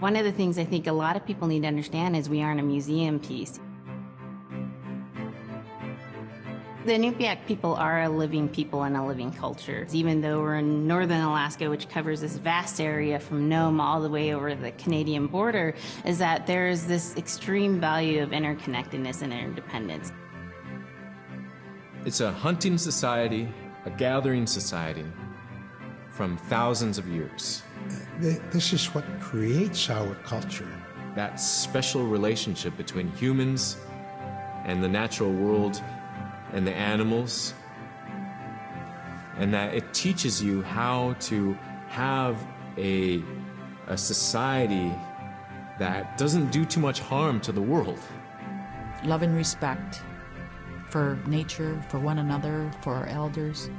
One of the things I think a lot of people need to understand is we aren't a museum piece. The Inupiaq people are a living people and a living culture. Even though we're in northern Alaska, which covers this vast area from Nome all the way over the Canadian border, is that there's this extreme value of interconnectedness and interdependence. It's a hunting society, a gathering society from thousands of years. This is what creates our culture. That special relationship between humans and the natural world and the animals, and that it teaches you how to have a society that doesn't do too much harm to the world. Love and respect for nature, for one another, for our elders.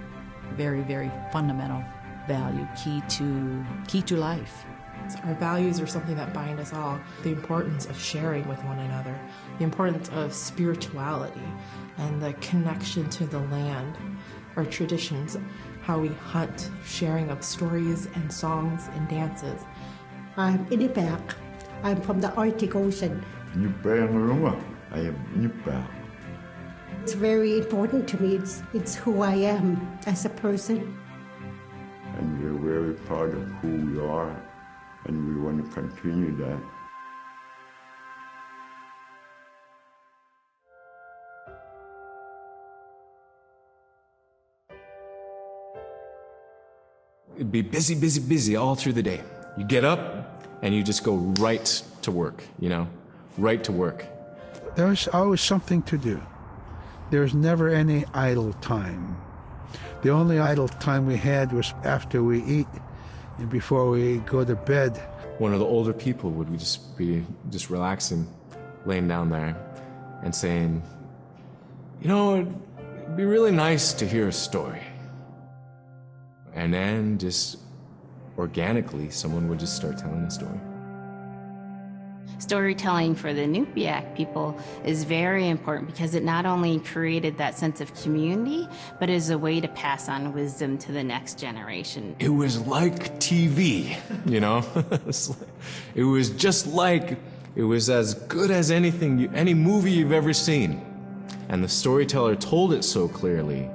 Very, very fundamental value, key to life. Our values are something that bind us all. The importance of sharing with one another, the importance of spirituality, and the connection to the land, our traditions, how we hunt, sharing of stories and songs and dances. I'm Inupiaq. I'm from the Arctic Ocean. I am Inupiaq. It's very important to me. It's who I am as a person. And we're very proud of who we are, and we want to continue that. It'd be busy, busy, busy all through the day. You get up and you just go right to work, right to work. There's always something to do. There's never any idle time. The only idle time we had was after we eat and before we go to bed. One of the older people would be relaxing, laying down there and saying, it'd be really nice to hear a story. And then just organically, someone would just start telling a story. Storytelling for the Inupiaq people is very important because it not only created that sense of community, but is a way to pass on wisdom to the next generation. It was like TV, It was just like, it was as good as any movie you've ever seen. And the storyteller told it so clearly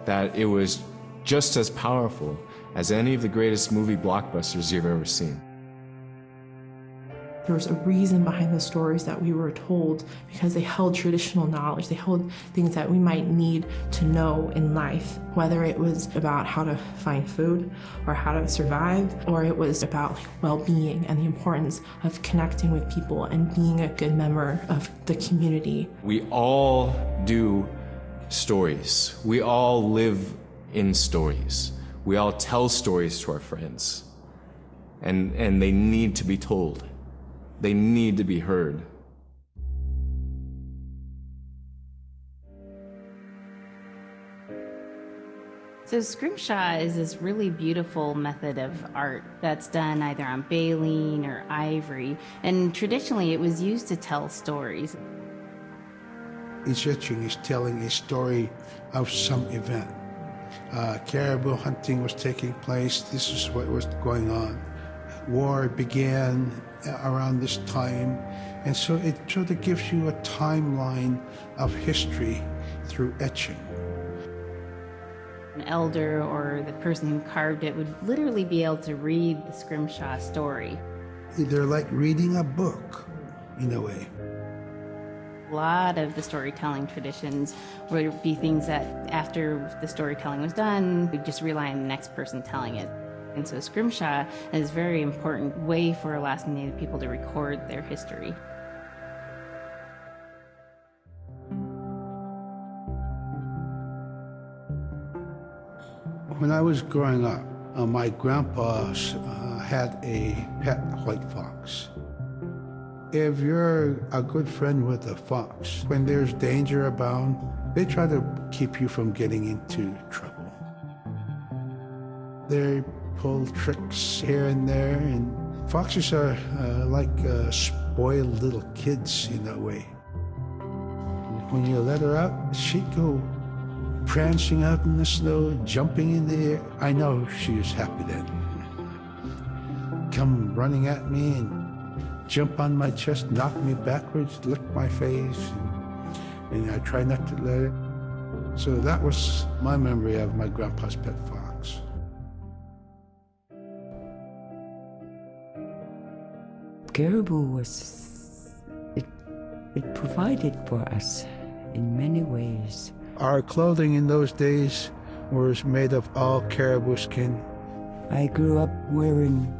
that it was just as powerful as any of the greatest movie blockbusters you've ever seen. There was a reason behind the stories that we were told because they held traditional knowledge. They held things that we might need to know in life, whether it was about how to find food or how to survive, or it was about well-being and the importance of connecting with people and being a good member of the community. We all do stories. We all live in stories. We all tell stories to our friends. And they need to be told. They need to be heard. So scrimshaw is this really beautiful method of art that's done either on baleen or ivory. And traditionally it was used to tell stories. Each etching is telling a story of some event. Caribou hunting was taking place. This is what was going on. War began around this time, and so it sort of gives you a timeline of history through etching. An elder or the person who carved it would literally be able to read the scrimshaw story. They're like reading a book, in a way. A lot of the storytelling traditions would be things that after the storytelling was done, we'd just rely on the next person telling it. And so scrimshaw is a very important way for Alaskan Native people to record their history. When I was growing up, my grandpa had a pet white fox. If you're a good friend with a fox, when there's danger abound, they try to keep you from getting into trouble. They pull tricks here and there, and foxes are like spoiled little kids in a way. When you let her out, she'd go prancing out in the snow, jumping in the air. I know she was happy then. come running at me and jump on my chest, knock me backwards, lick my face, and I try not to let it. So that was my memory of my grandpa's pet fox. Caribou was, it provided for us in many ways. Our clothing in those days was made of all caribou skin. I grew up wearing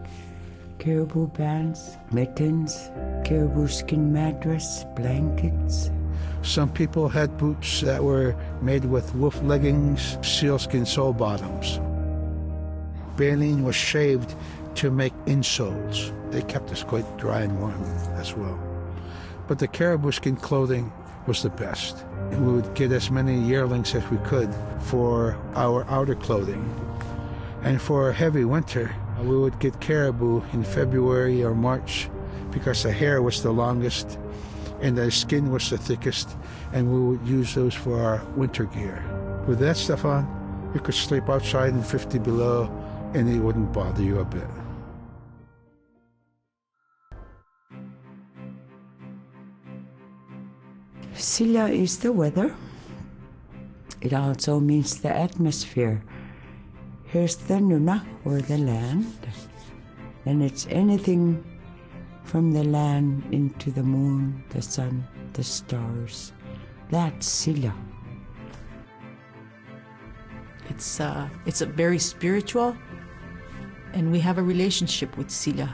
caribou pants, mittens, caribou skin mattress, blankets. Some people had boots that were made with wolf leggings, sealskin sole bottoms. Baleen was shaved to make insoles. They kept us quite dry and warm as well. But the caribou skin clothing was the best. We would get as many yearlings as we could for our outer clothing. And for a heavy winter, we would get caribou in February or March because the hair was the longest and the skin was the thickest, and we would use those for our winter gear. With that stuff on, you could sleep outside in 50 below and it wouldn't bother you a bit. Silla is the weather. It also means the atmosphere. Here's the nuna, or the land, and it's anything from the land into the moon, the sun, the stars. That's Silla. It's a very spiritual, and we have a relationship with Silla.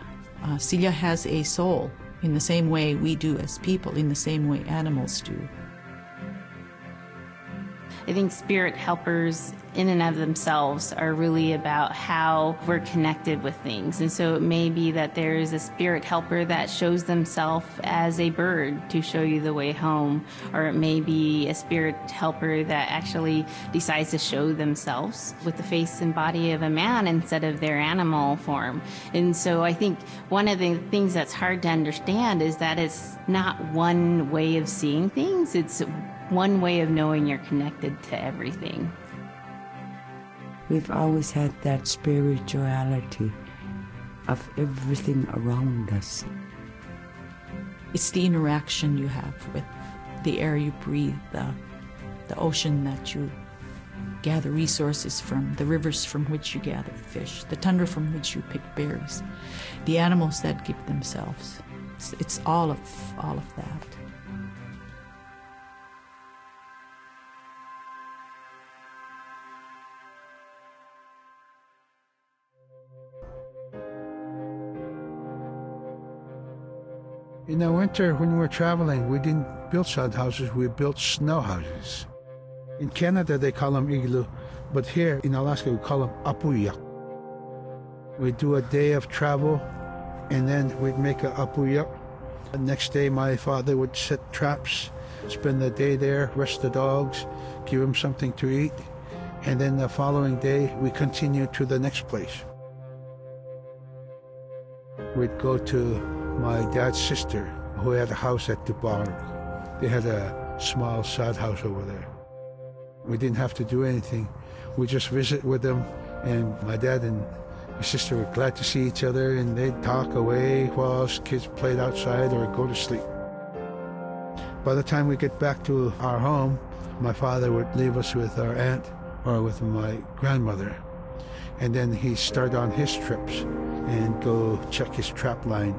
Silla has a soul in the same way we do as people, in the same way animals do. I think spirit helpers in and of themselves are really about how we're connected with things. And so it may be that there is a spirit helper that shows themselves as a bird to show you the way home, or it may be a spirit helper that actually decides to show themselves with the face and body of a man instead of their animal form. And so I think one of the things that's hard to understand is that it's not one way of seeing things, it's one way of knowing you're connected to everything. We've always had that spirituality of everything around us. It's the interaction you have with the air you breathe, the ocean that you gather resources from, the rivers from which you gather fish, the tundra from which you pick berries, the animals that give themselves. It's all of that. In the winter, when we were traveling, we didn't build sod houses, we built snow houses. In Canada, they call them igloo, but here in Alaska, we call them apuyak. We'd do a day of travel, and then we'd make a apuyak. The next day, my father would set traps, spend the day there, rest the dogs, give them something to eat, and then the following day, we continued to the next place. We'd go to my dad's sister, who had a house at Dubarg. They had a small sod house over there. We didn't have to do anything. We just visit with them, and my dad and my sister were glad to see each other, and they'd talk away while us kids played outside or go to sleep. By the time we get back to our home, my father would leave us with our aunt or with my grandmother, and then he'd start on his trips and go check his trap line.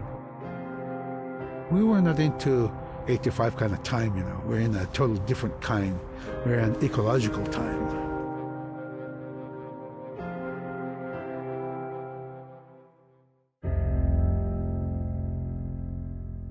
We were not into 8 to 5 kind of time, you know. We're in a total different kind. We're in ecological time.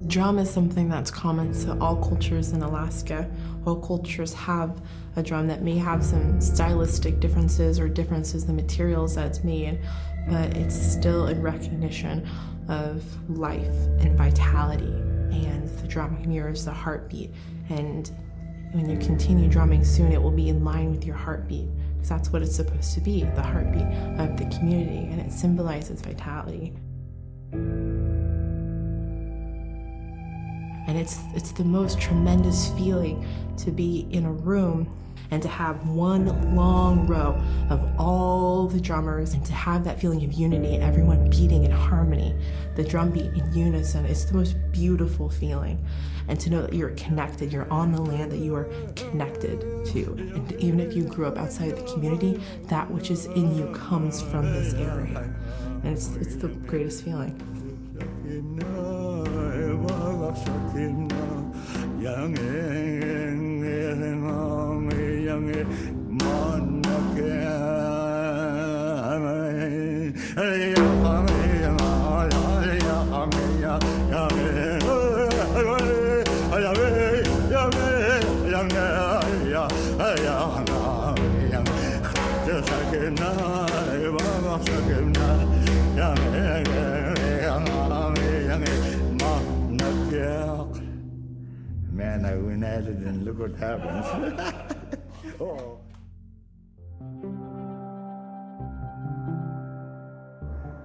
Drum is something that's common to all cultures in Alaska. All cultures have a drum that may have some stylistic differences or differences in the materials that it's made, but it's still in recognition of life and vitality. And the drum mirrors the heartbeat. And when you continue drumming soon, it will be in line with your heartbeat, because that's what it's supposed to be, the heartbeat of the community, and it symbolizes vitality. And it's the most tremendous feeling to be in a room and to have one long row of all the drummers and to have that feeling of unity, everyone beating in harmony, the drum beat in unison, it's the most beautiful feeling. And to know that you're connected, you're on the land that you are connected to. And even if you grew up outside the community, that which is in you comes from this area. And it's the greatest feeling. Man, I went at it and look what happens. Oh.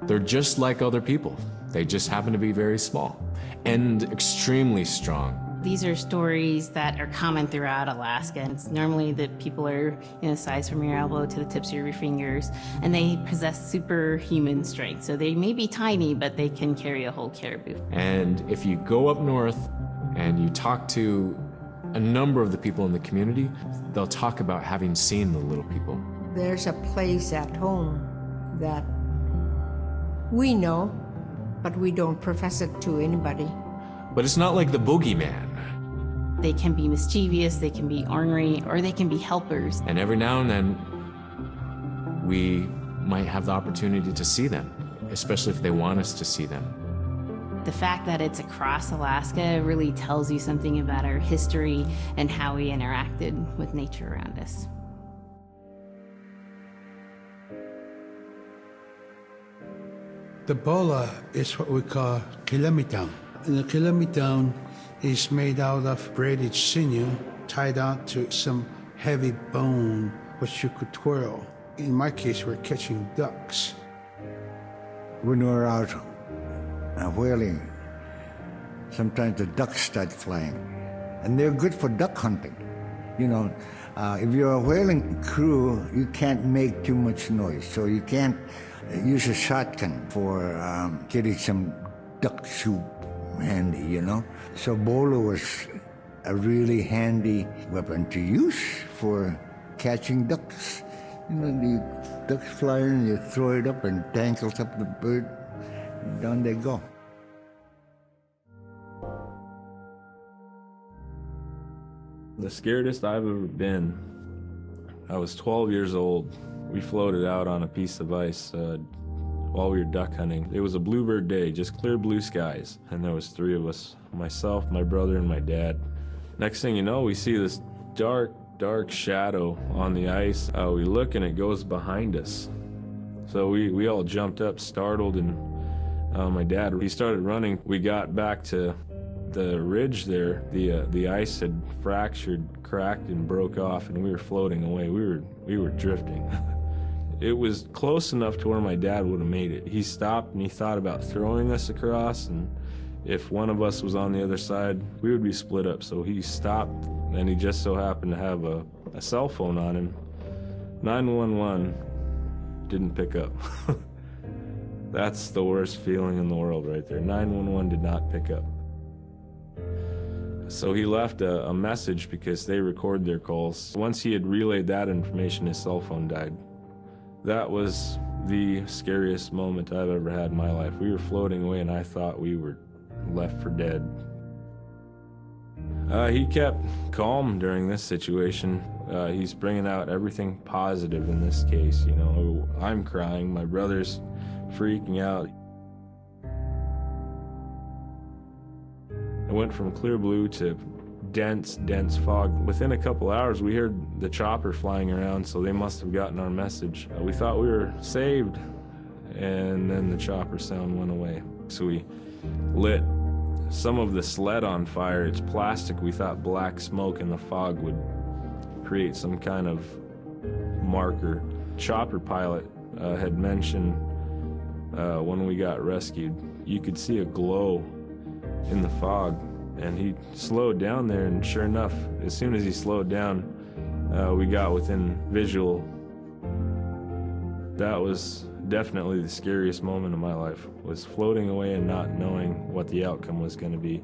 They're just like other people. They just happen to be very small and extremely strong. These are stories that are common throughout Alaska. It's normally that people are size from your elbow to the tips of your fingers, and they possess superhuman strength. So they may be tiny, but they can carry a whole caribou. And if you go up north and you talk to a number of the people in the community, they'll talk about having seen the little people. There's a place at home that we know, but we don't profess it to anybody. But it's not like the boogeyman. They can be mischievous, they can be ornery, or they can be helpers. And every now and then, we might have the opportunity to see them, especially if they want us to see them. The fact that it's across Alaska really tells you something about our history and how we interacted with nature around us. The bola is what we call kilamitang. And the kilamitang is made out of braided sinew tied out to some heavy bone which you could twirl. In my case, we're catching ducks. When we're out whaling, sometimes the ducks start flying. And they're good for duck hunting. You know, if you're a whaling crew, you can't make too much noise. So you can't use a shotgun for getting some duck soup handy, you know. So bolo was a really handy weapon to use for catching ducks. You know, the ducks fly in, you throw it up and tangles up the bird, and down they go. The scariest I've ever been, I was 12 years old. We floated out on a piece of ice while we were duck hunting. It was a bluebird day, just clear blue skies. And there was 3 of us, myself, my brother, and my dad. Next thing you know, we see this dark shadow on the ice. We look and it goes behind us. So we all jumped up, startled, and my dad, he started running. We got back to the ridge there. The ice had fractured, cracked, and broke off, and we were floating away. We were drifting. It was close enough to where my dad would have made it. He stopped and he thought about throwing us across, and if one of us was on the other side, we would be split up. So he stopped, and he just so happened to have a cell phone on him. 911 didn't pick up. That's the worst feeling in the world right there. 911 did not pick up. So he left a message because they record their calls. Once he had relayed that information, his cell phone died. That was the scariest moment I've ever had in my life. We were floating away and I thought we were left for dead. He kept calm during this situation. He's bringing out everything positive in this case. You know, I'm crying, my brother's freaking out. It went from clear blue to dense fog. Within a couple hours, we heard the chopper flying around, so they must have gotten our message. We thought we were saved, and then the chopper sound went away. So we lit some of the sled on fire. It's plastic. We thought black smoke in the fog would create some kind of marker. Chopper pilot had mentioned when we got rescued, you could see a glow in the fog. And he slowed down there, and sure enough, as soon as he slowed down, we got within visual, that was definitely the scariest moment of my life, was floating away and not knowing what the outcome was going to be.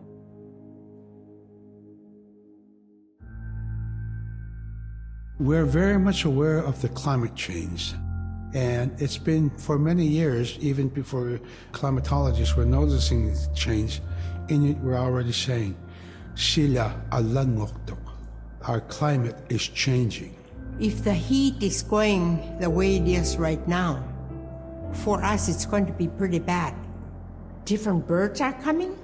We're very much aware of the climate change. And it's been for many years, even before climatologists were noticing this change, Inuit were already saying, Sila alangokto. Our climate is changing. If the heat is going the way it is right now, for us it's going to be pretty bad. Different birds are coming,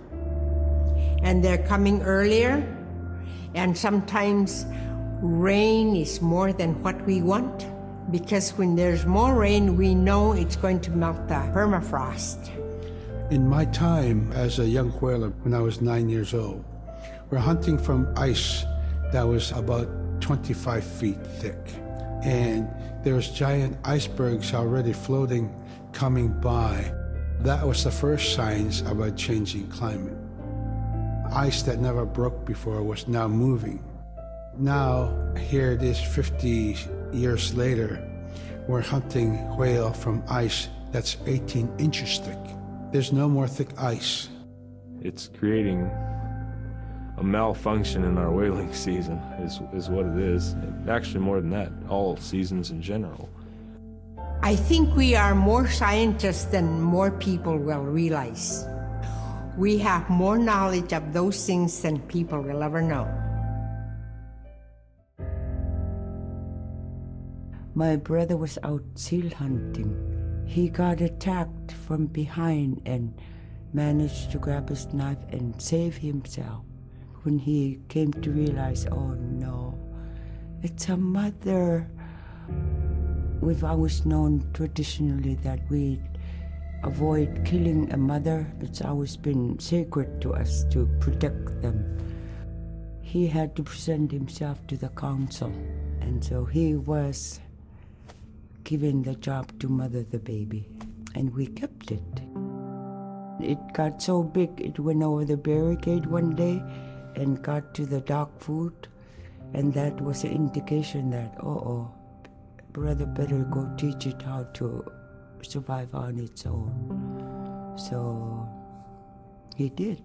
and they're coming earlier, and sometimes rain is more than what we want, because when there's more rain, we know it's going to melt the permafrost. In my time as a young whaler, when I was 9 years old, we're hunting from ice that was about 25 feet thick. And there's giant icebergs already floating, coming by. That was the first signs of a changing climate. Ice that never broke before was now moving. Now, here it is 50 years later, we're hunting whale from ice that's 18 inches thick. There's no more thick ice. It's creating a malfunction in our whaling season is what it is. Actually, more than that, all seasons in general. I think we are more scientists than more people will realize. We have more knowledge of those things than people will ever know. My brother was out seal hunting. He got attacked from behind and managed to grab his knife and save himself. When he came to realize, oh no, it's a mother. We've always known traditionally that we avoid killing a mother. It's always been sacred to us to protect them. He had to present himself to the council, and so he was given the job to mother the baby, and we kept it. It got so big, it went over the barricade one day and got to the dog food, and that was an indication that, brother better go teach it how to survive on its own. So he did.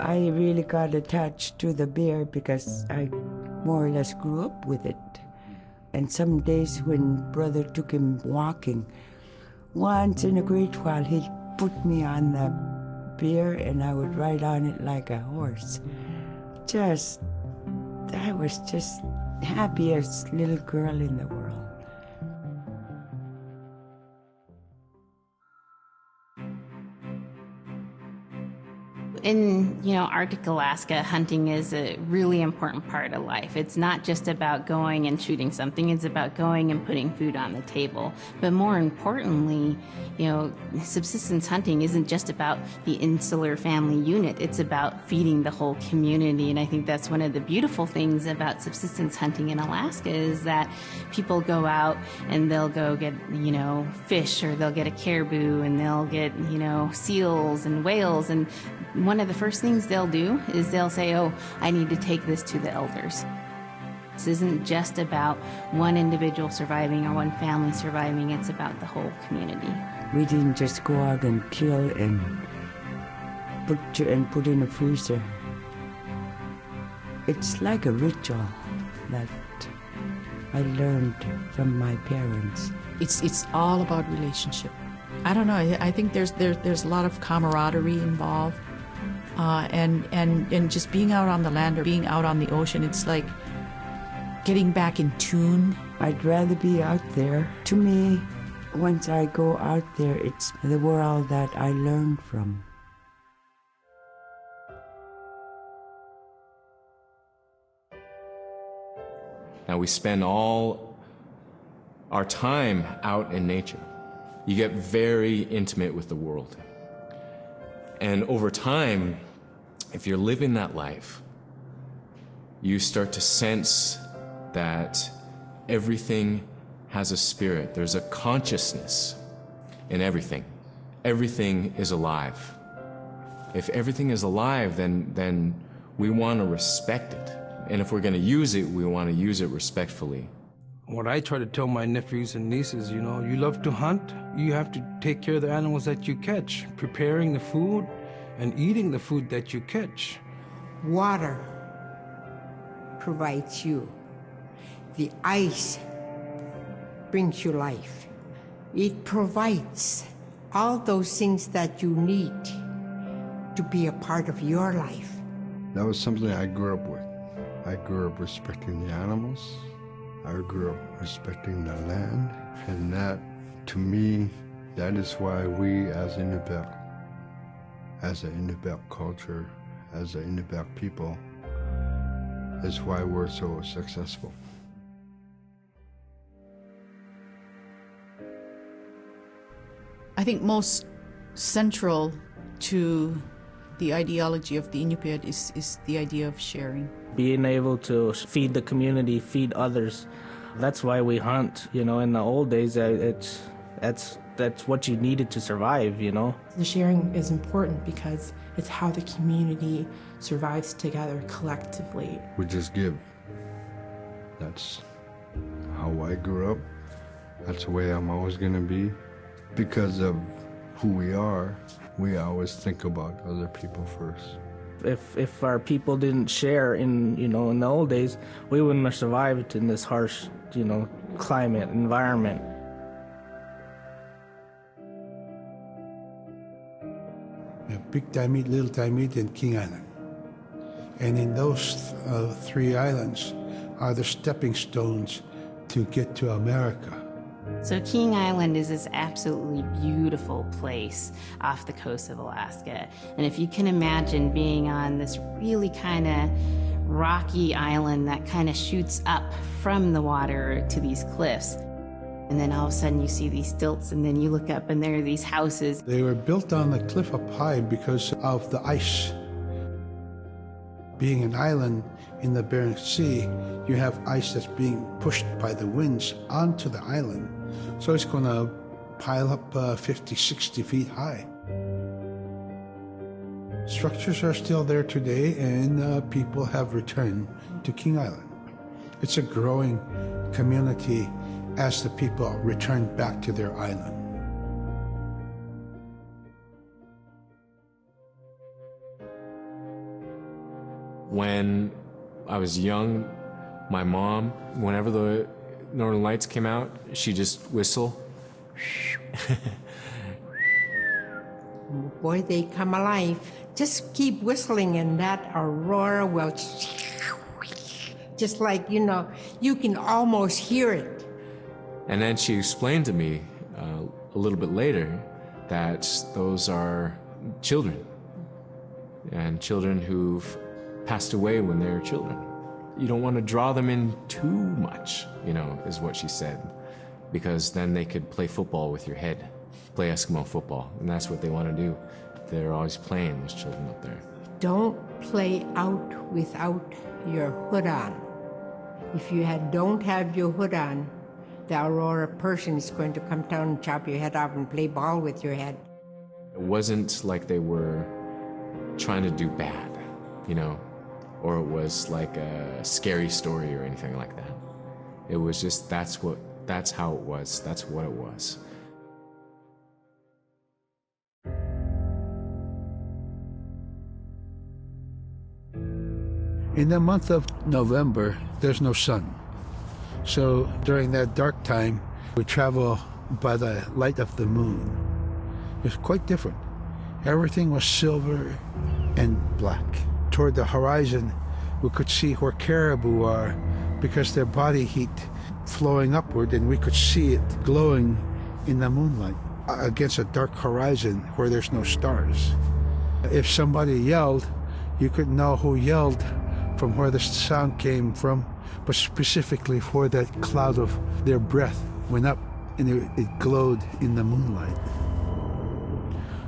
I really got attached to the bear because I more or less grew up with it. And some days when brother took him walking, once in a great while he'd put me on the bear and I would ride on it like a horse. I was just happiest little girl in the world. In, Arctic Alaska, hunting is a really important part of life. It's not just about going and shooting something, it's about going and putting food on the table. But more importantly, subsistence hunting isn't just about the insular family unit, it's about feeding the whole community. And I think that's one of the beautiful things about subsistence hunting in Alaska is that people go out and they'll go get, fish, or they'll get a caribou, and they'll get, seals and whales, and one of the first things they'll do is they'll say, I need to take this to the elders. This isn't just about one individual surviving or one family surviving, it's about the whole community. We didn't just go out and kill and put in a freezer. It's like a ritual that I learned from my parents. It's all about relationship. I don't know, I think there's a lot of camaraderie involved. And just being out on the land or being out on the ocean, it's like getting back in tune. I'd rather be out there. To me, once I go out there, it's the world that I learn from. Now we spend all our time out in nature. You get very intimate with the world. And over time, if you're living that life, you start to sense that everything has a spirit. There's a consciousness in everything. Everything is alive. If everything is alive, then we want to respect it. And if we're going to use it, we want to use it respectfully. What I try to tell my nephews and nieces, you know, you love to hunt, you have to take care of the animals that you catch, preparing the food and eating the food that you catch. Water provides you. The ice brings you life. It provides all those things that you need to be a part of your life. That was something I grew up with. I grew up respecting the animals. I grew up respecting the land. And that, to me, that is why we as Inupiaq, as an Inupiaq culture, as an Inupiaq people, is why we're so successful. I think most central to the ideology of the Inupiat is the idea of sharing. Being able to feed the community, feed others. That's why we hunt. You know, in the old days, that's what you needed to survive, you know. The sharing is important because it's how the community survives together collectively. We just give. That's how I grew up. That's the way I'm always going to be. Because of who we are, we always think about other people first. If our people didn't share in the old days, we wouldn't have survived in this harsh, climate, environment. Big Diamond, Little Diamond, and King Island. And in those three islands are the stepping stones to get to America. So King Island is this absolutely beautiful place off the coast of Alaska. And if you can imagine being on this really kind of rocky island that kind of shoots up from the water to these cliffs, and then all of a sudden you see these stilts, and then you look up and there are these houses. They were built on the cliff up high because of the ice. Being an island in the Bering Sea, you have ice that's being pushed by the winds onto the island. So it's going to pile up 50, 60 feet high. Structures are still there today, and people have returned to King Island. It's a growing community as the people return back to their island. When I was young, my mom, whenever the Northern Lights came out, she'd just whistle. Boy, they come alive. Just keep whistling and that aurora will just like, you can almost hear it. And then she explained to me a little bit later that those are children, and children who've passed away when they were children. You don't want to draw them in too much, is what she said, because then they could play football with your head, play Eskimo football, and that's what they want to do. They're always playing, those children up there. Don't play out without your hood on. If you don't have your hood on, the Aurora person is going to come down and chop your head off and play ball with your head. It wasn't like they were trying to do bad, or it was like a scary story or anything like that. It was just, that's how it was, that's what it was. In the month of November, there's no sun. So during that dark time, we travel by the light of the moon. It's quite different. Everything was silver and black. Toward the horizon, we could see where caribou are because their body heat flowing upward, and we could see it glowing in the moonlight against a dark horizon where there's no stars. If somebody yelled, you could know who yelled from where the sound came from, but specifically where that cloud of their breath went up and it glowed in the moonlight.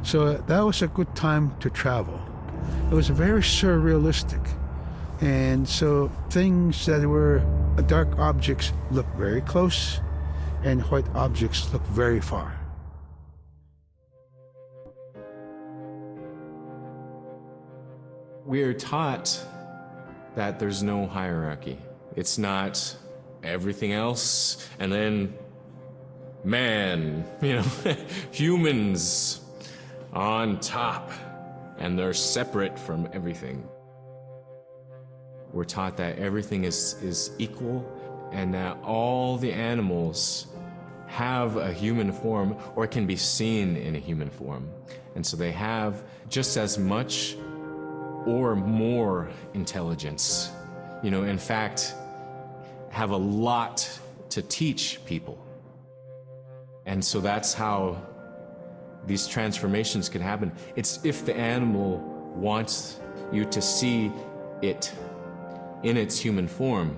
So that was a good time to travel. It was very surrealistic. And so things that were dark objects look very close, and white objects look very far. We are taught that there's no hierarchy. It's not everything else and then man, humans on top, and they're separate from everything. We're taught that everything is equal and that all the animals have a human form or can be seen in a human form. And so they have just as much or more intelligence. In fact, have a lot to teach people. And so that's how these transformations can happen. It's if the animal wants you to see it in its human form.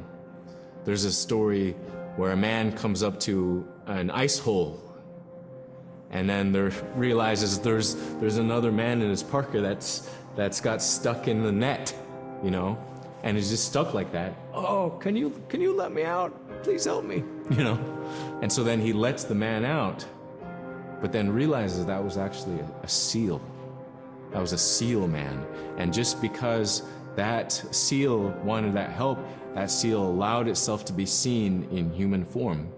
There's a story where a man comes up to an ice hole and then realizes there's another man in his parka that's got stuck in the net, and is just stuck like that. Oh, can you let me out? Please help me, And so then he lets the man out, but then realizes that was actually a seal. That was a seal man. And just because that seal wanted that help, that seal allowed itself to be seen in human form.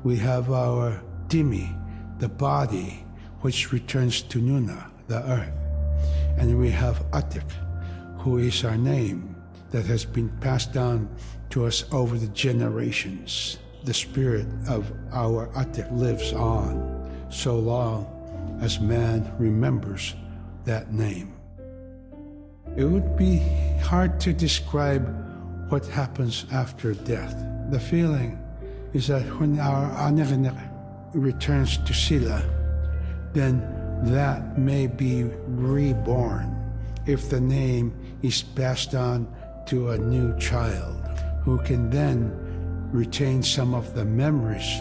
We have our Dimi, the body, which returns to Nuna, the earth. And we have Atik, who is our name that has been passed down to us over the generations. The spirit of our Atik lives on so long as man remembers that name. It would be hard to describe what happens after death. The feeling is that when our anak returns to Sila, then that may be reborn if the name is passed on to a new child who can then retain some of the memories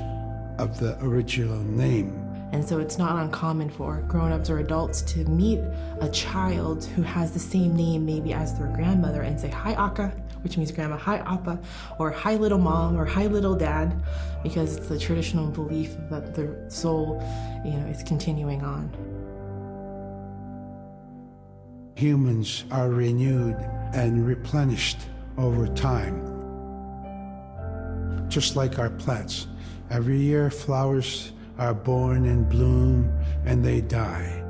of the original name. And so it's not uncommon for grown-ups or adults to meet a child who has the same name maybe as their grandmother and say, "Hi, Aka," which means grandma, "Hi, Appa," or "Hi, little mom," or "Hi, little dad," because it's the traditional belief that the soul, is continuing on. Humans are renewed and replenished over time. Just like our plants. Every year, flowers are born and bloom and they die.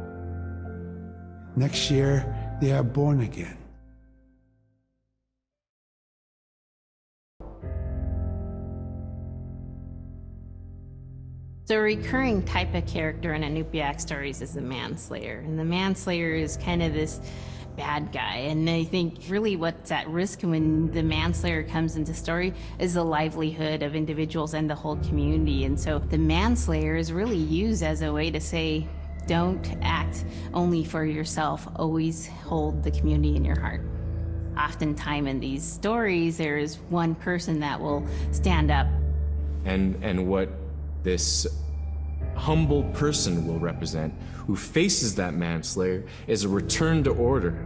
Next year, they are born again. So a recurring type of character in Inupiaq stories is the manslayer. And the manslayer is kind of this bad guy. And I think really what's at risk when the manslayer comes into story is the livelihood of individuals and the whole community. And so the manslayer is really used as a way to say, don't act only for yourself, always hold the community in your heart. Oftentimes in these stories, there is one person that will stand up. And what this humble person will represent, who faces that manslayer, is a return to order,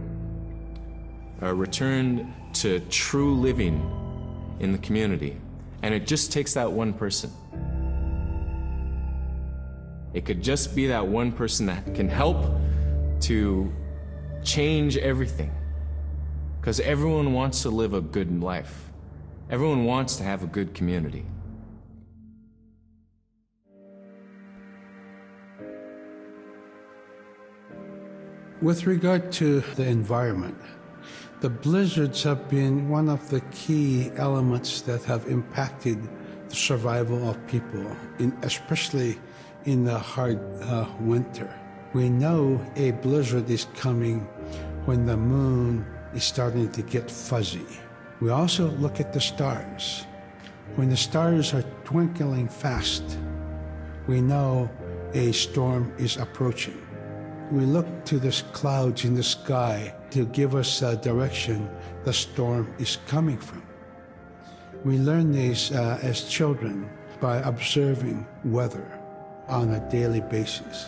a return to true living in the community. And it just takes that one person. It could just be that one person that can help to change everything. Because everyone wants to live a good life. Everyone wants to have a good community. With regard to the environment, the blizzards have been one of the key elements that have impacted the survival of people, especially in the hard winter. We know a blizzard is coming when the moon is starting to get fuzzy. We also look at the stars. When the stars are twinkling fast, we know a storm is approaching. We look to the clouds in the sky to give us a direction the storm is coming from. We learn these as children by observing weather on a daily basis.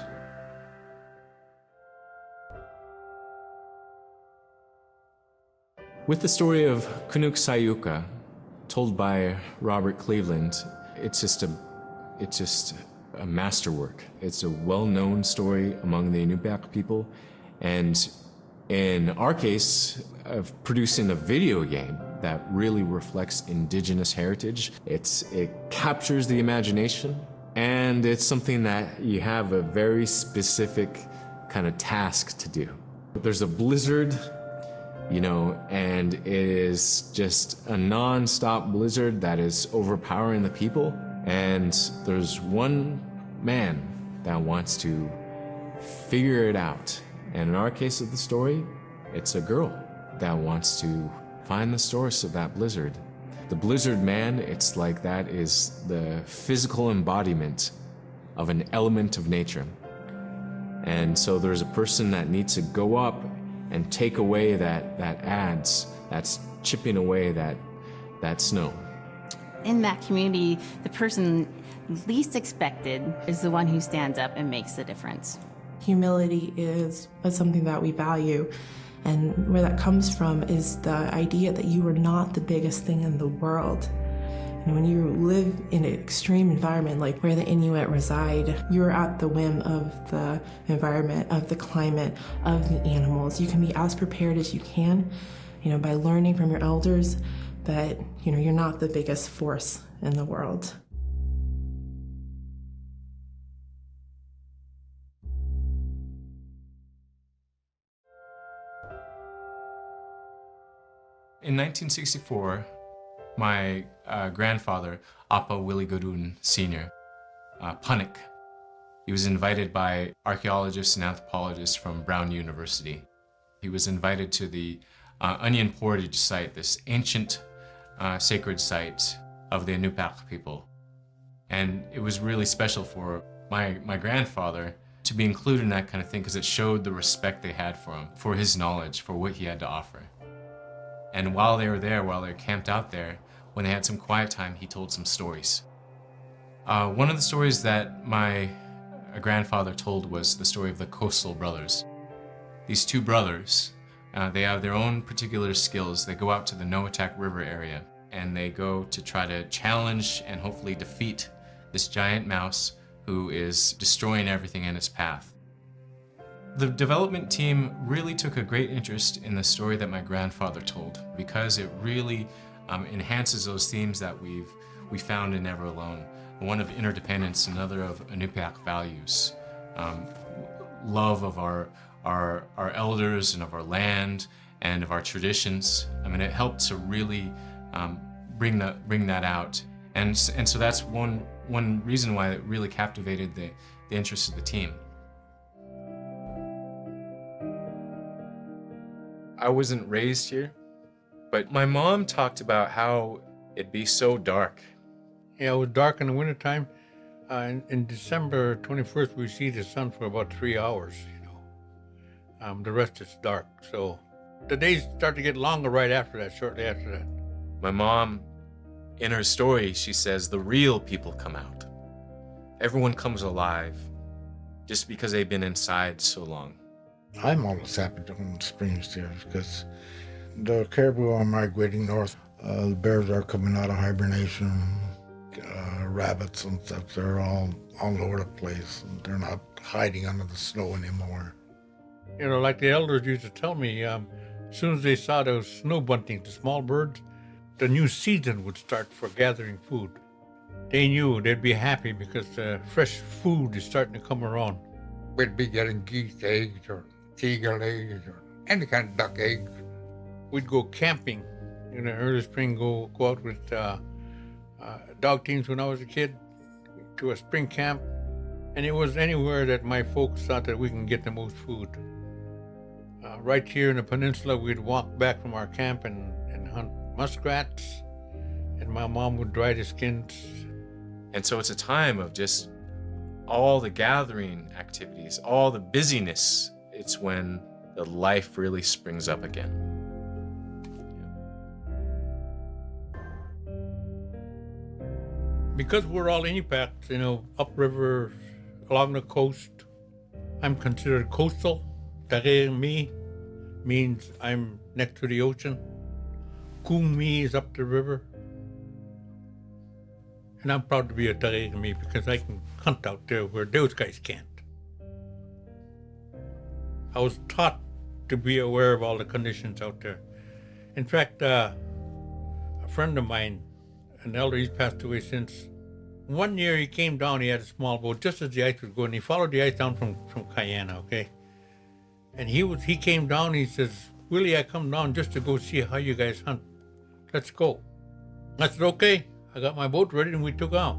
With the story of Kunuk Sayuka, told by Robert Cleveland, it's just a it's just a masterwork. It's a well-known story among the Inupiaq people, and in our case, of producing a video game that really reflects indigenous heritage. It captures the imagination, and it's something that you have a very specific kind of task to do. There's a blizzard, you know, and it is just a non-stop blizzard that is overpowering the people. And there's one man that wants to figure it out. And in our case of the story, it's a girl that wants to find the source of that blizzard. The blizzard man, it's like that is the physical embodiment of an element of nature. And so there's a person that needs to go up and take away that adze, that's chipping away that snow. In that community, the person least expected is the one who stands up and makes the difference. Humility is something that we value, and where that comes from is the idea that you are not the biggest thing in the world. And when you live in an extreme environment like where the Inuit reside, you're at the whim of the environment, of the climate, of the animals. You can be as prepared as you can, by learning from your elders, but you're not the biggest force in the world. In 1964, my grandfather, Apa Willie Godun Sr., Panik, he was invited by archaeologists and anthropologists from Brown University. He was invited to the Onion Portage site, this ancient sacred site of the Inupiaq people. And it was really special for my grandfather to be included in that kind of thing because it showed the respect they had for him, for his knowledge, for what he had to offer. And while they were there, while they were camped out there, when they had some quiet time, he told some stories. One of the stories that my grandfather told was the story of the Coastal Brothers. These two brothers, they have their own particular skills. They go out to the Noatak River area, and they go to try to challenge and hopefully defeat this giant mouse who is destroying everything in its path. The development team really took a great interest in the story that my grandfather told because it really enhances those themes that we found in Never Alone. One of interdependence, another of Inupiaq values, love of our elders and of our land and of our traditions. I mean, it helped to really bring that out, and so that's one reason why it really captivated the interest of the team. I wasn't raised here, but my mom talked about how it'd be so dark. Yeah, it was dark in the wintertime. In December 21st, we see the sun for about 3 hours, The rest is dark. So the days start to get longer right after that, shortly after that. My mom, in her story, she says the real people come out. Everyone comes alive just because they've been inside so long. I'm almost happy to own Springs here because the caribou are migrating north. The bears are coming out of hibernation. Rabbits and stuff, they're all over the place. And they're not hiding under the snow anymore. Like the elders used to tell me, as soon as they saw those snow buntings, the small birds, the new season would start for gathering food. They knew they'd be happy because fresh food is starting to come around. We'd be getting geese eggs or seagull eggs or any kind of duck eggs. We'd go camping in the early spring, go out with dog teams when I was a kid to a spring camp. And it was anywhere that my folks thought that we can get the most food. Right here in the peninsula, we'd walk back from our camp and hunt muskrats, and my mom would dry the skins. And so it's a time of just all the gathering activities, all the busyness. It's when the life really springs up again. Because we're all Inupiaq, upriver, along the coast, I'm considered coastal. Tare mi means I'm next to the ocean. Kum mi is up the river. And I'm proud to be a Tareemi because I can hunt out there where those guys can't. I was taught to be aware of all the conditions out there. In fact, a friend of mine, an elder, he's passed away since. One year he came down, he had a small boat, just as the ice was going. He followed the ice down from Cayena, okay? And he came down, he says, Willie, I come down just to go see how you guys hunt. Let's go. I said, okay. I got my boat ready and we took out.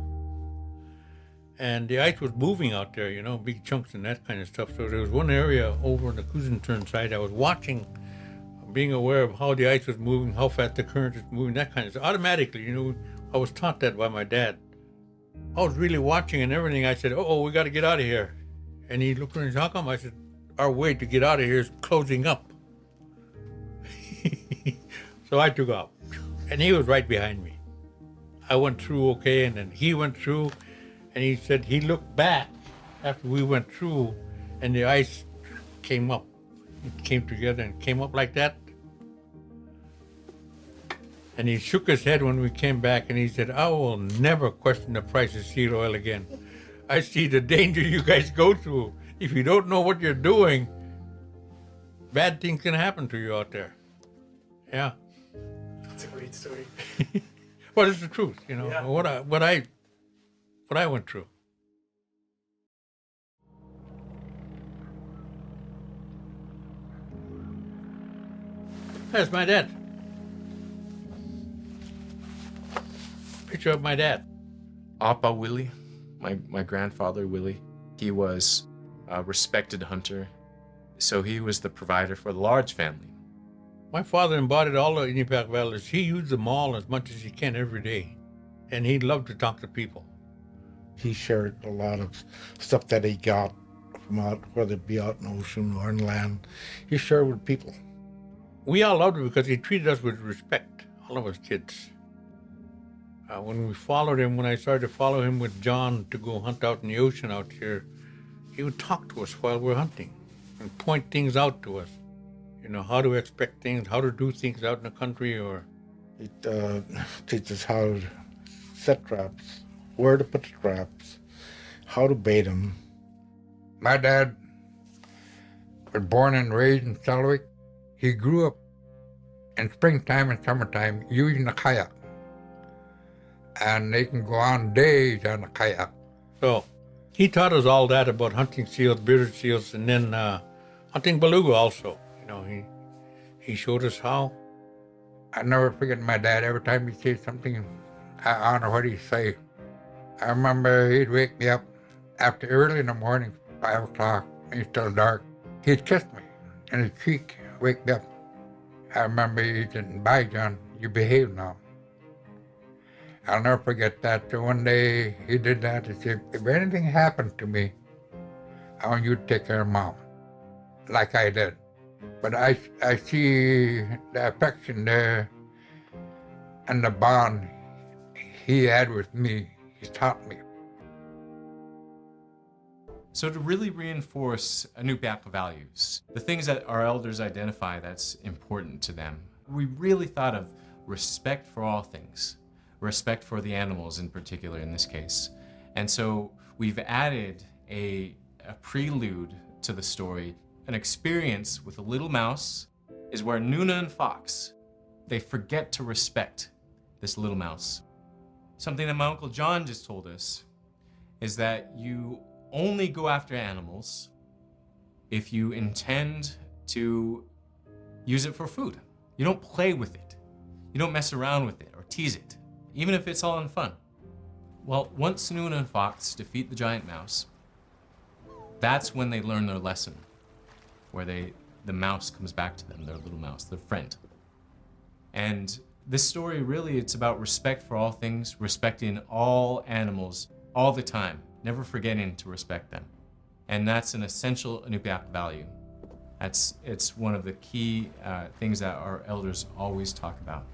And the ice was moving out there, you know, big chunks and that kind of stuff. So there was one area over on the Kuzentern side I was watching, being aware of how the ice was moving, how fast the current was moving, that kind of stuff. Automatically, you know, I was taught that by my dad. I was really watching and everything. I said, oh, we got to get out of here. And he looked around and said, how come? I said, our way to get out of here is closing up. So I took off. And he was right behind me. I went through okay, and then he went through, and he said he looked back after we went through, and the ice came up. It came together and came up like that. And he shook his head when we came back, and he said, I will never question the price of seed oil again. I see the danger you guys go through. If you don't know what you're doing, bad things can happen to you out there. Yeah. That's a great story. Well, it's the truth, you know, Yeah. what I went through. That's my dad. Picture of my dad. Appa Willie, my grandfather Willie, he was a respected hunter, so he was the provider for the large family. My father embodied all the Inupiaq values. He used them all as much as he can every day. And he loved to talk to people. He shared a lot of stuff that he got from out, whether it be out in the ocean or in land. He shared with people. We all loved him because he treated us with respect, all of us kids. When we followed him, when I started to follow him with John to go hunt out in the ocean out here, he would talk to us while we're hunting and point things out to us. You know, how to expect things, how to do things out in the country, or... It teaches how to set traps, where to put the traps, how to bait them. My dad was born and raised in Selwick. He grew up in springtime and summertime using a kayak. And they can go on days on a kayak. So, he taught us all that about hunting seals, bearded seals, and then hunting beluga also. You know, he showed us how. I never forget my dad. Every time he'd say something, I honor what he'd say. I remember he'd wake me up after early in the morning, 5 o'clock, when it's still dark. He'd kiss me in his cheek, wake me up. I remember he said, bye, John, you behave now. I'll never forget that. So one day he did that. He said, if anything happened to me, I want you to take care of Mom, like I did. But I see the affection there and the bond he had with me. He taught me. So to really reinforce Inupiaq values, the things that our elders identify that's important to them, we really thought of respect for all things, respect for the animals in particular in this case. And so we've added a prelude to the story. An experience with a little mouse is where Nuna and Fox, they forget to respect this little mouse. Something that my Uncle John just told us is that you only go after animals if you intend to use it for food. You don't play with it. You don't mess around with it or tease it, even if it's all in fun. Well, once Nuna and Fox defeat the giant mouse, that's when they learn their lesson, where the mouse comes back to them, their little mouse, their friend. And this story really, it's about respect for all things, respecting all animals all the time, never forgetting to respect them. And that's an essential Inupiaq value. It's one of the key things that our elders always talk about.